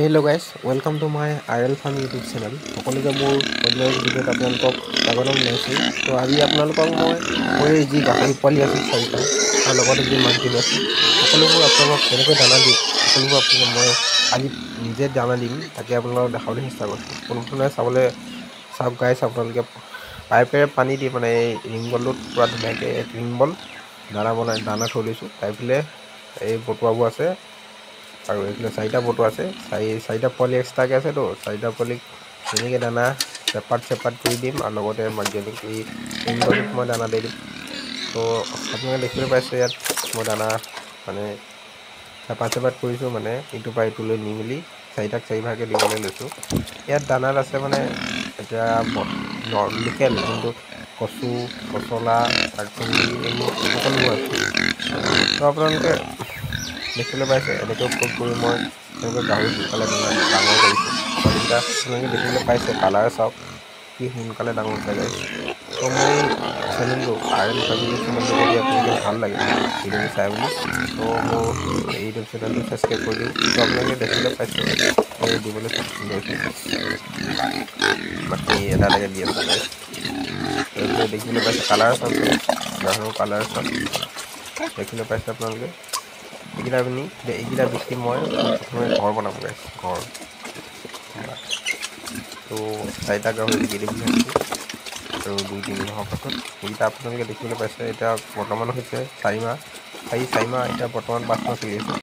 Hello' guys, welcome to my আইৰেল farm YouTube channel. সকলোকে মোৰ অন্য ভিডিঅ'ত আপোনালোকক স্বাগতম জনাইছোঁ। তো আজি আপোনালোকক মই যি গাহৰি পোৱালি আছে 4টা আৰু লগতে যি মাকজনী আছে সকলোবোৰ আপোনালোকক কেনেকৈ দানা দিওঁ সকলোবোৰ আপোনালোকক মই আজি নিজে দানা দিম, তাকে আপোনালোকক দেখাবলৈ চেষ্টা কৰিছোঁ। পোনপ্ৰথমে চাওক গাইজ, আপোনালোকে পাইপেৰে পানী দি মানে এই ৰিং বলটোত পূৰা ধুনীয়াকৈ ৰিং বল দানা থৈ লৈছোঁ। তাৰপিছতে এই বটুৱাবোৰ আছে আৰু এইফালে 4টা বটু আছে, 4টা পোৱালি এক্সট্ৰাকৈ আছে। তো 4টা পোৱালিক ধুনীয়াকৈ দানা চেপাৰেট কৰি দিম আৰু লগতে মাকজনীক এই ৰিংগলটোত মই দানা দি দিম। তো আপোনালোকে দেখিবলৈ পাইছে ইয়াত মই দানা মানে চেপাৰেট কৰিছোঁ, মানে ইটোৰ পৰা ইটোলৈ নি মেলি 4টাক 4 ভাগে দিবলৈ লৈছোঁ। ইয়াত দানাত আছে মানে এতিয়া লোকেল যোনটো কচু, পচলা, শাক-চব্জি এইবোৰ সকলোবোৰ আছে। তো আপোনালোকে দেখিবলৈ পাইছে এনেকৈ কৰি মই এনেকৈ গাহৰি সোনকালে ডাঙৰ কৰিছোঁ। পোৱালিকেইটা আপোনালোকে দেখিবলৈ পাইছে, কালাৰ চাওক কি সোনকালে ডাঙৰ হৈছে গাইজ। তো মোৰ এই চেনেলটো আইৰেল ফাৰ্মিং চেনেলটো যদি আপোনালোকে ভাল লাগে ভিডিঅ'টো চাই বুলি, তো মোৰ এই ইউটিউব চেনেলটো ছাবস্ক্ৰাইব কৰি দিওঁ। তো আপোনালোকে দেখিবলৈ পাইছে মই দিবলৈ লৈছোঁ, বাকী এটা এটাকৈ দি আছোঁ গাইজ। এইবিলাক দেখিবলৈ পাইছে, কালাৰ চাওক গাহৰিৰ কালাৰ চাওক, দেখিবলৈ পাইছে আপোনালোকে। এইকেইটা বিকি মই প্ৰথমে ঘৰ বনাম গাইজ, ঘৰ। তো 4টা গাহৰি বিকি দিম বুলি ভাবিছোঁ আৰু 2-3 মাহৰ পাছত। এইকেইটা আপোনালোকে দেখিবলৈ পাইছে এতিয়া বৰ্তমান হৈছে 4 মাহ এতিয়া বৰ্তমান 5 মাহ চলি আছে।